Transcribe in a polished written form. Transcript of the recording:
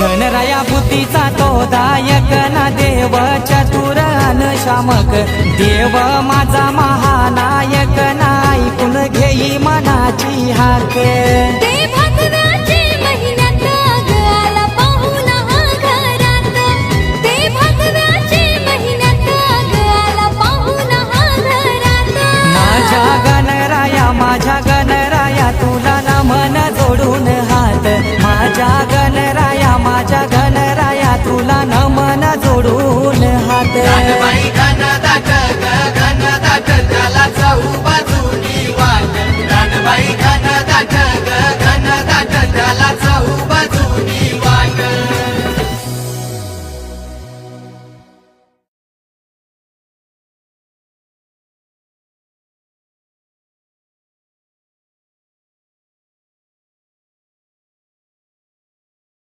गणराया बुद्धीचा तो दायक ना देव चतुर अन शामक देव माझा महानायक ना ऐकून घेई मनाची हाक माझ्या गणराया तुला नमन जोडून हात माझ्या गणराया तुला नमन जोडून हात गण दाट ग